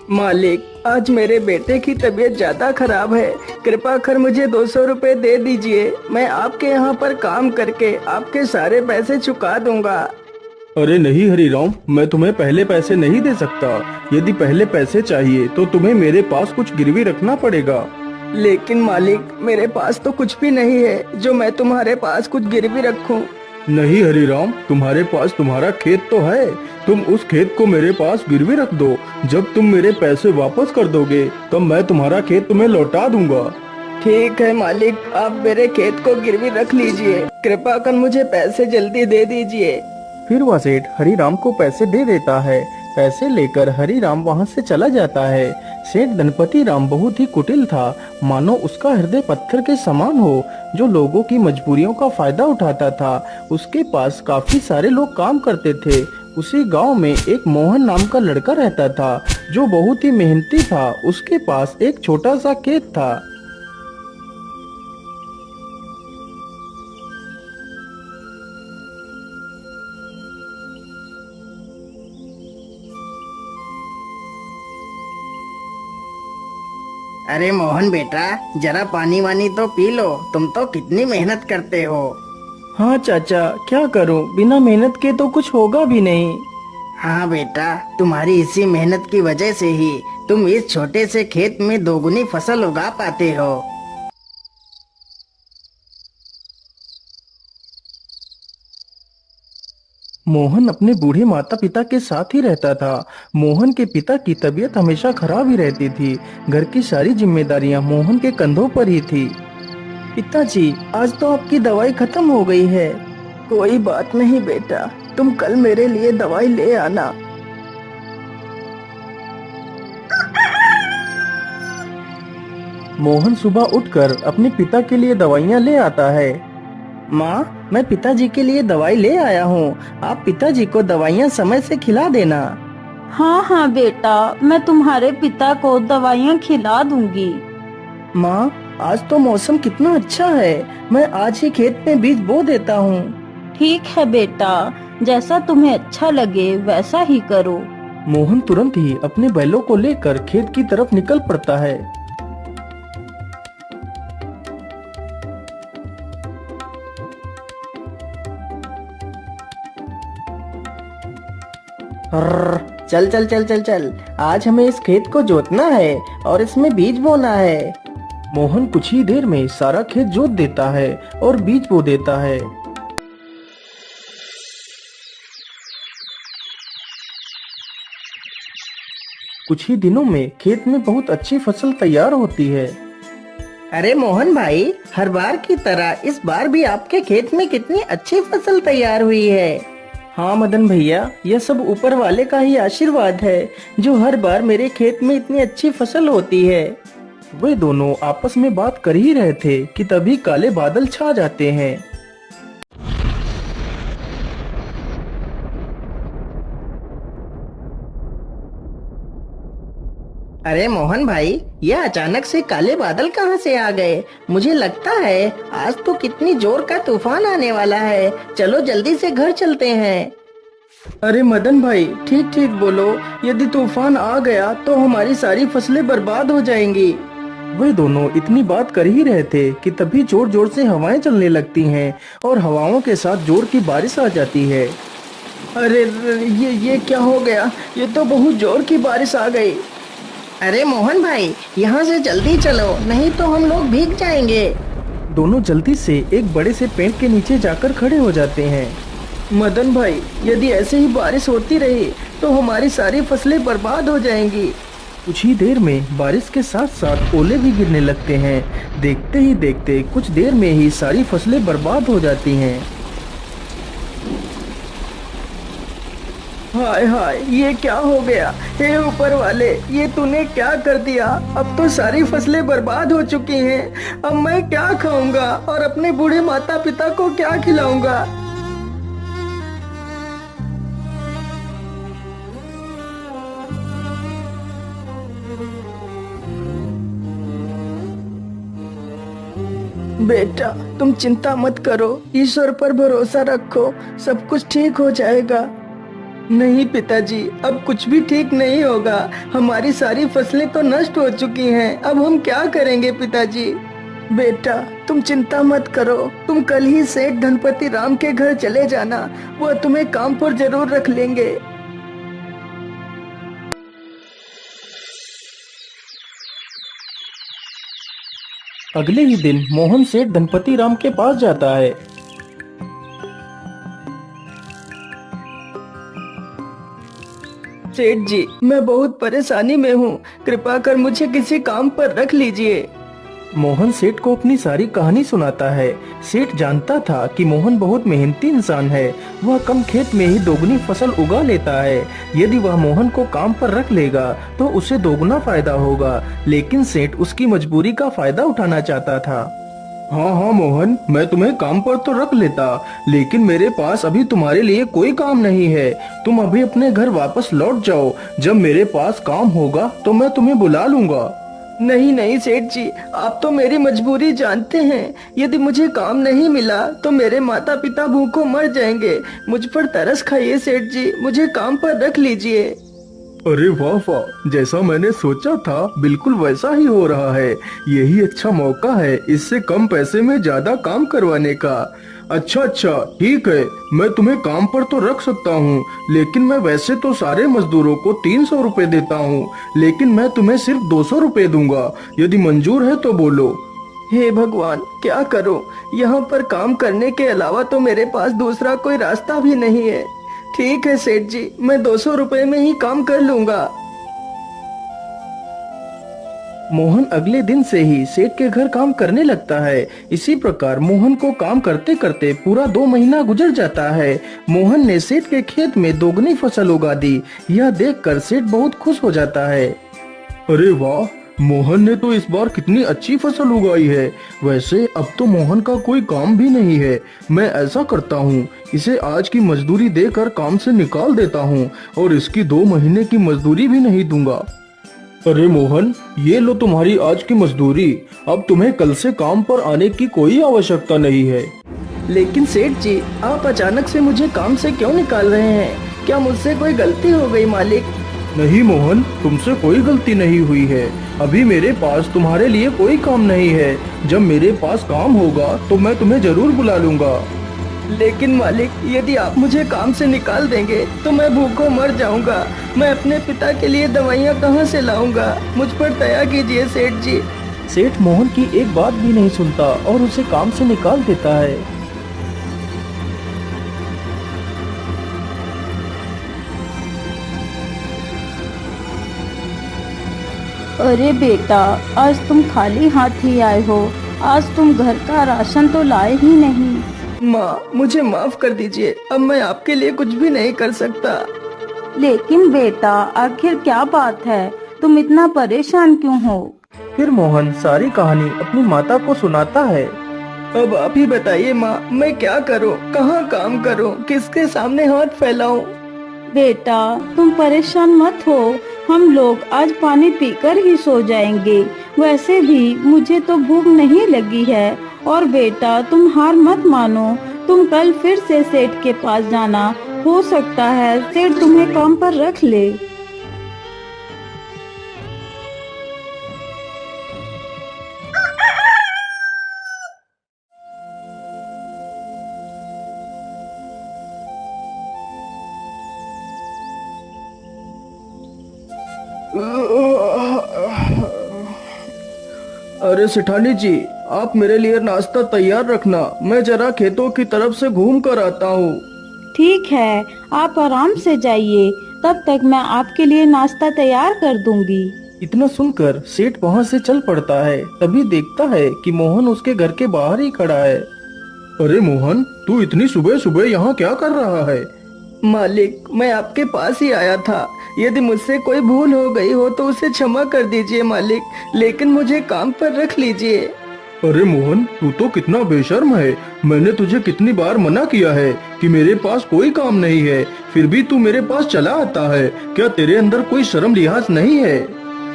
मालिक, आज मेरे बेटे की तबीयत ज्यादा खराब है। कृपा कर मुझे 200 रुपए दे दीजिए। मैं आपके यहाँ पर काम करके आपके सारे पैसे चुका दूंगा। अरे नहीं हरीराम, मैं तुम्हें पहले पैसे नहीं दे सकता। यदि पहले पैसे चाहिए तो तुम्हें मेरे पास कुछ गिरवी रखना पड़ेगा। लेकिन मालिक, मेरे पास तो कुछ भी नहीं है जो मैं तुम्हारे पास कुछ गिरवी रखूं। नहीं हरीराम, तुम्हारे पास तुम्हारा खेत तो है। तुम उस खेत को मेरे पास गिरवी रख दो। जब तुम मेरे पैसे वापस कर दोगे तब मैं तुम्हारा खेत तुम्हें लौटा दूंगा। ठीक है मालिक, आप मेरे खेत को गिरवी रख लीजिए। कृपा कर मुझे पैसे जल्दी दे दीजिए। फिर वह सेठ हरीराम को पैसे दे देता है। पैसे लेकर हरीराम वहाँ से चला जाता है। सेठ धनपति राम बहुत ही कुटिल था, मानो उसका हृदय पत्थर के समान हो, जो लोगों की मजबूरियों का फायदा उठाता था। उसके पास काफी सारे लोग काम करते थे। उसी गांव में एक मोहन नाम का लड़का रहता था, जो बहुत ही मेहनती था। उसके पास एक छोटा सा खेत था। अरे मोहन बेटा, जरा पानी वानी तो पी लो। तुम तो कितनी मेहनत करते हो। हाँ चाचा, क्या करूं, बिना मेहनत के तो कुछ होगा भी नहीं। हाँ बेटा, तुम्हारी इसी मेहनत की वजह से ही तुम इस छोटे से खेत में दोगुनी फसल उगा पाते हो। मोहन अपने बूढ़े माता पिता के साथ ही रहता था। मोहन के पिता की तबीयत हमेशा खराब ही रहती थी। घर की सारी जिम्मेदारियां मोहन के कंधों पर ही थी। पिताजी, आज तो आपकी दवाई खत्म हो गई है। कोई बात नहीं बेटा, तुम कल मेरे लिए दवाई ले आना। मोहन सुबह उठकर अपने पिता के लिए दवाइयां ले आता है। माँ, मैं पिताजी के लिए दवाई ले आया हूँ। आप पिताजी को दवाइयाँ समय से खिला देना। हाँ हाँ बेटा, मैं तुम्हारे पिता को दवाइयाँ खिला दूंगी। माँ, आज तो मौसम कितना अच्छा है। मैं आज ही खेत में बीज बो देता हूँ। ठीक है बेटा, जैसा तुम्हें अच्छा लगे वैसा ही करो। मोहन तुरंत ही अपने बैलों को लेकर खेत की तरफ निकल पड़ता है। चल चल चल चल चल, आज हमें इस खेत को जोतना है और इसमें बीज बोना है। मोहन कुछ ही देर में सारा खेत जोत देता है और बीज बो देता है। कुछ ही दिनों में खेत में बहुत अच्छी फसल तैयार होती है। अरे मोहन भाई, हर बार की तरह इस बार भी आपके खेत में कितनी अच्छी फसल तैयार हुई है। हाँ मदन भैया, यह सब ऊपर वाले का ही आशीर्वाद है, जो हर बार मेरे खेत में इतनी अच्छी फसल होती है। वे दोनों आपस में बात कर ही रहे थे कि तभी काले बादल छा जाते हैं। अरे मोहन भाई, यह अचानक से काले बादल कहाँ से आ गए? मुझे लगता है आज तो कितनी जोर का तूफान आने वाला है। चलो जल्दी से घर चलते हैं। अरे मदन भाई, ठीक ठीक बोलो। यदि तूफान आ गया तो हमारी सारी फसलें बर्बाद हो जाएंगी। वे दोनों इतनी बात कर ही रहे थे कि तभी जोर जोर से हवाएं चलने लगती हैं और हवाओं के साथ जोर की बारिश आ जाती है। अरे ये क्या हो गया? ये तो बहुत जोर की बारिश आ गई। अरे मोहन भाई, यहाँ से जल्दी चलो, नहीं तो हम लोग भीग जाएंगे। दोनों जल्दी से एक बड़े से पेड़ के नीचे जाकर खड़े हो जाते हैं। मदन भाई, यदि ऐसे ही बारिश होती रही तो हमारी सारी फसलें बर्बाद हो जाएंगी। कुछ ही देर में बारिश के साथ साथ ओले भी गिरने लगते हैं। देखते ही देखते कुछ देर में ही सारी फसलें बर्बाद हो जाती हैं। हाय हाय, ये क्या हो गया? हे ऊपर वाले, ये तूने क्या कर दिया? अब तो सारी फसलें बर्बाद हो चुकी हैं। अब मैं क्या खाऊंगा और अपने बूढ़े माता पिता को क्या खिलाऊंगा? बेटा, तुम चिंता मत करो, ईश्वर पर भरोसा रखो, सब कुछ ठीक हो जाएगा। नहीं पिताजी, अब कुछ भी ठीक नहीं होगा। हमारी सारी फसलें तो नष्ट हो चुकी हैं। अब हम क्या करेंगे पिताजी? बेटा, तुम चिंता मत करो। तुम कल ही सेठ धनपति राम के घर चले जाना। वह तुम्हें काम पर जरूर रख लेंगे। अगले ही दिन मोहन सेठ धनपति राम के पास जाता है। सेठ जी, मैं बहुत परेशानी में हूँ। कृपा कर मुझे किसी काम पर रख लीजिए। मोहन सेठ को अपनी सारी कहानी सुनाता है। सेठ जानता था कि मोहन बहुत मेहनती इंसान है। वह कम खेत में ही दोगुनी फसल उगा लेता है। यदि वह मोहन को काम पर रख लेगा तो उसे दोगुना फायदा होगा, लेकिन सेठ उसकी मजबूरी का फायदा उठाना चाहता था। हाँ हाँ मोहन, मैं तुम्हें काम पर तो रख लेता, लेकिन मेरे पास अभी तुम्हारे लिए कोई काम नहीं है। तुम अभी अपने घर वापस लौट जाओ। जब मेरे पास काम होगा तो मैं तुम्हें बुला लूंगा। नहीं नहीं सेठ जी, आप तो मेरी मजबूरी जानते हैं। यदि मुझे काम नहीं मिला तो मेरे माता पिता भूखों मर जाएंगे। मुझ पर तरस खाइए सेठ जी, मुझे काम पर रख लीजिए। अरे वाह वाह, जैसा मैंने सोचा था बिल्कुल वैसा ही हो रहा है। यही अच्छा मौका है इससे कम पैसे में ज्यादा काम करवाने का। अच्छा अच्छा ठीक है, मैं तुम्हें काम पर तो रख सकता हूँ, लेकिन मैं वैसे तो सारे मजदूरों को 300 रुपए देता हूँ, लेकिन मैं तुम्हें सिर्फ 200 रुपए दूंगा। यदि मंजूर है तो बोलो। हे भगवान, क्या करूं? यहाँ पर काम करने के अलावा तो मेरे पास दूसरा कोई रास्ता भी नहीं है। ठीक है सेठ जी, मैं 200 रुपए में ही काम कर लूंगा। मोहन अगले दिन से ही सेठ के घर काम करने लगता है। इसी प्रकार मोहन को काम करते करते पूरा 2 महीना गुजर जाता है। मोहन ने सेठ के खेत में दोगुनी फसल उगा दी। यह देखकर सेठ बहुत खुश हो जाता है। अरे वाह, मोहन ने तो इस बार कितनी अच्छी फसल उगाई है। वैसे अब तो मोहन का कोई काम भी नहीं है। मैं ऐसा करता हूँ, इसे आज की मजदूरी देकर काम से निकाल देता हूँ और इसकी 2 महीने की मजदूरी भी नहीं दूंगा। अरे मोहन, ये लो तुम्हारी आज की मजदूरी। अब तुम्हें कल से काम पर आने की कोई आवश्यकता नहीं है। लेकिन सेठ जी, आप अचानक से मुझे काम से क्यों निकाल रहे हैं? क्या मुझसे कोई गलती हो गई मालिक? नहीं मोहन, तुमसे कोई गलती नहीं हुई है। अभी मेरे पास तुम्हारे लिए कोई काम नहीं है। जब मेरे पास काम होगा तो मैं तुम्हें जरूर बुला लूंगा। लेकिन मालिक, यदि आप मुझे काम से निकाल देंगे तो मैं भूखों मर जाऊंगा। मैं अपने पिता के लिए दवाइयाँ कहाँ से लाऊंगा? मुझ पर दया कीजिए सेठ जी। सेठ मोहन की एक बात भी नहीं सुनता और उसे काम से निकाल देता है। अरे बेटा, आज तुम खाली हाथ ही आए हो। आज तुम घर का राशन तो लाए ही नहीं। माँ, मुझे माफ कर दीजिए। अब मैं आपके लिए कुछ भी नहीं कर सकता। लेकिन बेटा, आखिर क्या बात है? तुम इतना परेशान क्यों हो? फिर मोहन सारी कहानी अपनी माता को सुनाता है। अब आप ही बताइए माँ, मैं क्या करूँ? कहाँ काम करूँ? किसके सामने हाथ फैलाऊं? बेटा, तुम परेशान मत हो। हम लोग आज पानी पीकर ही सो जाएंगे। वैसे भी मुझे तो भूख नहीं लगी है। और बेटा, तुम हार मत मानो। तुम कल फिर से सेठ के पास जाना। हो सकता है सेठ तुम्हें काम पर रख ले। अरे सेठानी जी, आप मेरे लिए नाश्ता तैयार रखना। मैं जरा खेतों की तरफ से घूम कर आता हूँ। ठीक है, आप आराम से जाइए। तब तक मैं आपके लिए नाश्ता तैयार कर दूंगी। इतना सुनकर सेठ वहाँ से चल पड़ता है। तभी देखता है कि मोहन उसके घर के बाहर ही खड़ा है। अरे मोहन, तू इतनी सुबह सुबह यहाँ क्या कर रहा है? मालिक, मैं आपके पास ही आया था। यदि मुझसे कोई भूल हो गई हो तो उसे क्षमा कर दीजिए मालिक, लेकिन मुझे काम पर रख लीजिए। अरे मोहन, तू तो कितना बेशर्म है। मैंने तुझे कितनी बार मना किया है कि मेरे पास कोई काम नहीं है, फिर भी तू मेरे पास चला आता है। क्या तेरे अंदर कोई शर्म लिहाज नहीं है?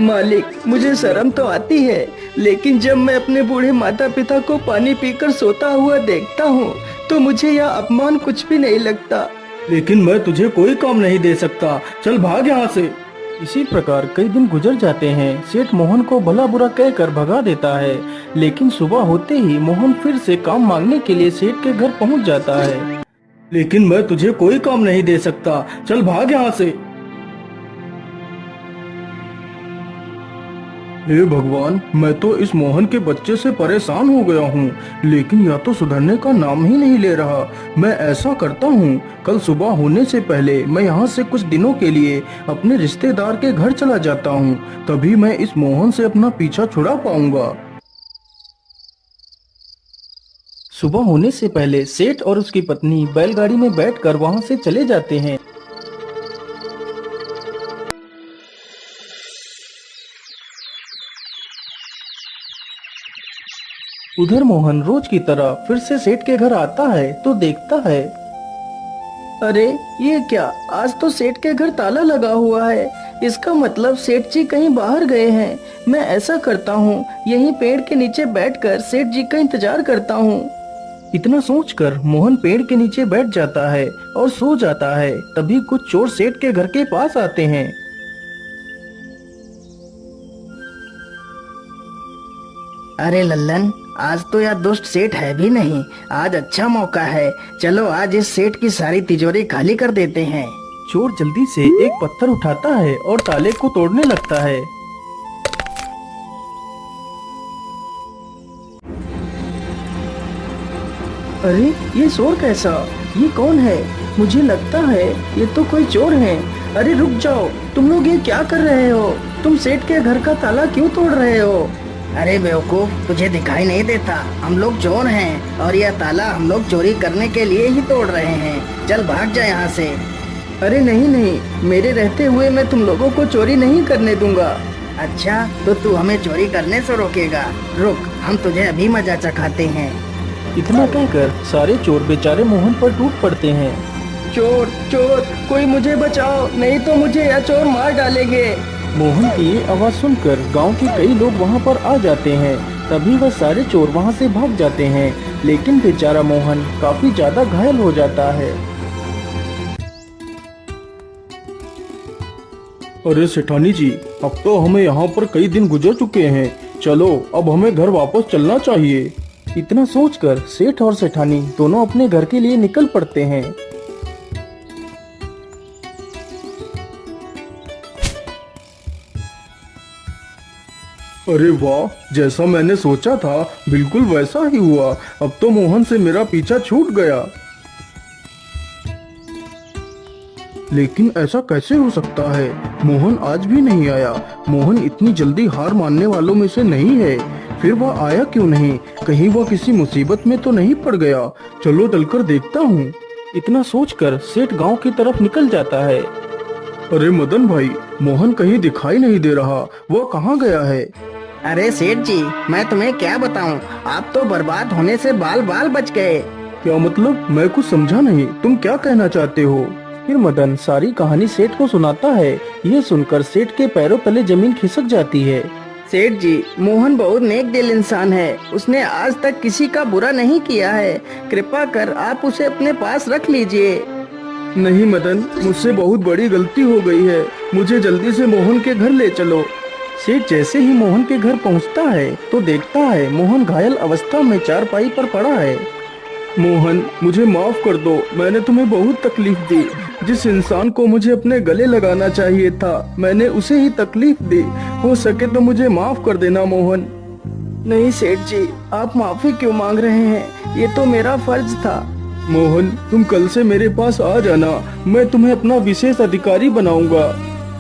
मालिक, मुझे शर्म तो आती है, लेकिन जब मैं अपने बूढ़े माता पिता को पानी पीकर सोता हुआ देखता हूँ तो मुझे यह अपमान कुछ भी नहीं लगता। लेकिन मैं तुझे कोई काम नहीं दे सकता, चल भाग यहाँ से। इसी प्रकार कई दिन गुजर जाते हैं। सेठ मोहन को भला बुरा कहकर भगा देता है, लेकिन सुबह होते ही मोहन फिर से काम मांगने के लिए सेठ के घर पहुंच जाता है। लेकिन मैं तुझे कोई काम नहीं दे सकता, चल भाग यहाँ से। हे भगवान, मैं तो इस मोहन के बच्चे से परेशान हो गया हूँ, लेकिन यह तो सुधरने का नाम ही नहीं ले रहा। मैं ऐसा करता हूँ, कल सुबह होने से पहले मैं यहाँ से कुछ दिनों के लिए अपने रिश्तेदार के घर चला जाता हूँ, तभी मैं इस मोहन से अपना पीछा छुड़ा पाऊंगा। सुबह होने से पहले सेठ और उसकी पत्नी बैलगाड़ी में बैठकर वहाँ से चले जाते हैं। उधर मोहन रोज की तरह फिर से सेठ के घर आता है तो देखता है, अरे ये क्या, आज तो सेठ के घर ताला लगा हुआ है। इसका मतलब सेठ जी कहीं बाहर गए हैं। मैं ऐसा करता हूँ, यहीं पेड़ के नीचे बैठकर सेठ जी का इंतजार करता हूँ। इतना सोचकर मोहन पेड़ के नीचे बैठ जाता है और सो जाता है। तभी कुछ चोर सेठ के घर के पास आते हैं। अरे लल्लन, आज तो यह दुष्ट सेठ है भी नहीं। आज अच्छा मौका है, चलो आज इस सेठ की सारी तिजोरी खाली कर देते हैं। चोर जल्दी से एक पत्थर उठाता है और ताले को तोड़ने लगता है। अरे ये शोर कैसा, ये कौन है? मुझे लगता है ये तो कोई चोर है। अरे रुक जाओ, तुम लोग ये क्या कर रहे हो? तुम सेठ के घर का ताला क्यों तोड़ रहे हो? अरे बेवकूफ, तुझे दिखाई नहीं देता? हम लोग चोर हैं और यह ताला हम लोग चोरी करने के लिए ही तोड़ रहे हैं। चल भाग जा यहाँ से। अरे नहीं नहीं, मेरे रहते हुए मैं तुम लोगों को चोरी नहीं करने दूंगा। अच्छा, तो तू हमें चोरी करने से रोकेगा? रुक, हम तुझे अभी मजा चखाते हैं। इतना कहकर सारे चोर बेचारे मोहन पर टूट पड़ते हैं। चोर चोर, कोई मुझे बचाओ, नहीं तो मुझे यह चोर मार डालेंगे। मोहन की ये आवाज सुनकर गांव के कई लोग वहां पर आ जाते हैं। तभी वह सारे चोर वहां से भाग जाते हैं, लेकिन बेचारा मोहन काफी ज्यादा घायल हो जाता है। अरे सेठानी जी, अब तो हमें यहाँ पर कई दिन गुजर चुके हैं, चलो अब हमें घर वापस चलना चाहिए। इतना सोचकर सेठ और सेठानी दोनों अपने घर के लिए निकल पड़ते हैं। अरे वाह, जैसा मैंने सोचा था बिल्कुल वैसा ही हुआ। अब तो मोहन से मेरा पीछा छूट गया। लेकिन ऐसा कैसे हो सकता है? मोहन आज भी नहीं आया। मोहन इतनी जल्दी हार मानने वालों में से नहीं है। फिर वह आया क्यों नहीं? कहीं वह किसी मुसीबत में तो नहीं पड़ गया? चलो चलकर देखता हूँ। इतना सोचकर सेठ गांव की तरफ निकल जाता है। अरे मदन भाई, मोहन कहीं दिखाई नहीं दे रहा, वह कहाँ गया है? अरे सेठ जी, मैं तुम्हें क्या बताऊं, आप तो बर्बाद होने से बाल बाल बच गए। क्या मतलब? मैं कुछ समझा नहीं, तुम क्या कहना चाहते हो? फिर मदन सारी कहानी सेठ को सुनाता है। ये सुनकर सेठ के पैरों तले जमीन खिसक जाती है। सेठ जी, मोहन बहुत नेक दिल इंसान है। उसने आज तक किसी का बुरा नहीं किया है। कृपा कर आप उसे अपने पास रख लीजिए। नहीं मदन, मुझसे बहुत बड़ी गलती हो गई है। मुझे जल्दी से मोहन के घर ले चलो। सेठ जैसे ही मोहन के घर पहुंचता है तो देखता है मोहन घायल अवस्था में चारपाई पर पड़ा है। मोहन, मुझे माफ कर दो, मैंने तुम्हें बहुत तकलीफ दी। जिस इंसान को मुझे अपने गले लगाना चाहिए था, मैंने उसे ही तकलीफ दी। हो सके तो मुझे माफ कर देना मोहन। नहीं सेठ जी, आप माफी क्यों मांग रहे हैं? ये तो मेरा फर्ज था। मोहन, तुम कल से मेरे पास आ जाना, मैं तुम्हें अपना विशेष अधिकारी बनाऊंगा।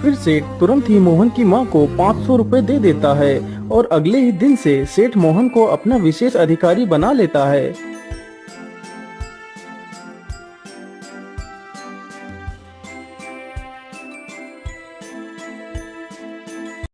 फिर सेठ तुरंत ही मोहन की माँ को 500 रुपए दे देता है और अगले ही दिन से सेठ मोहन को अपना विशेष अधिकारी बना लेता है।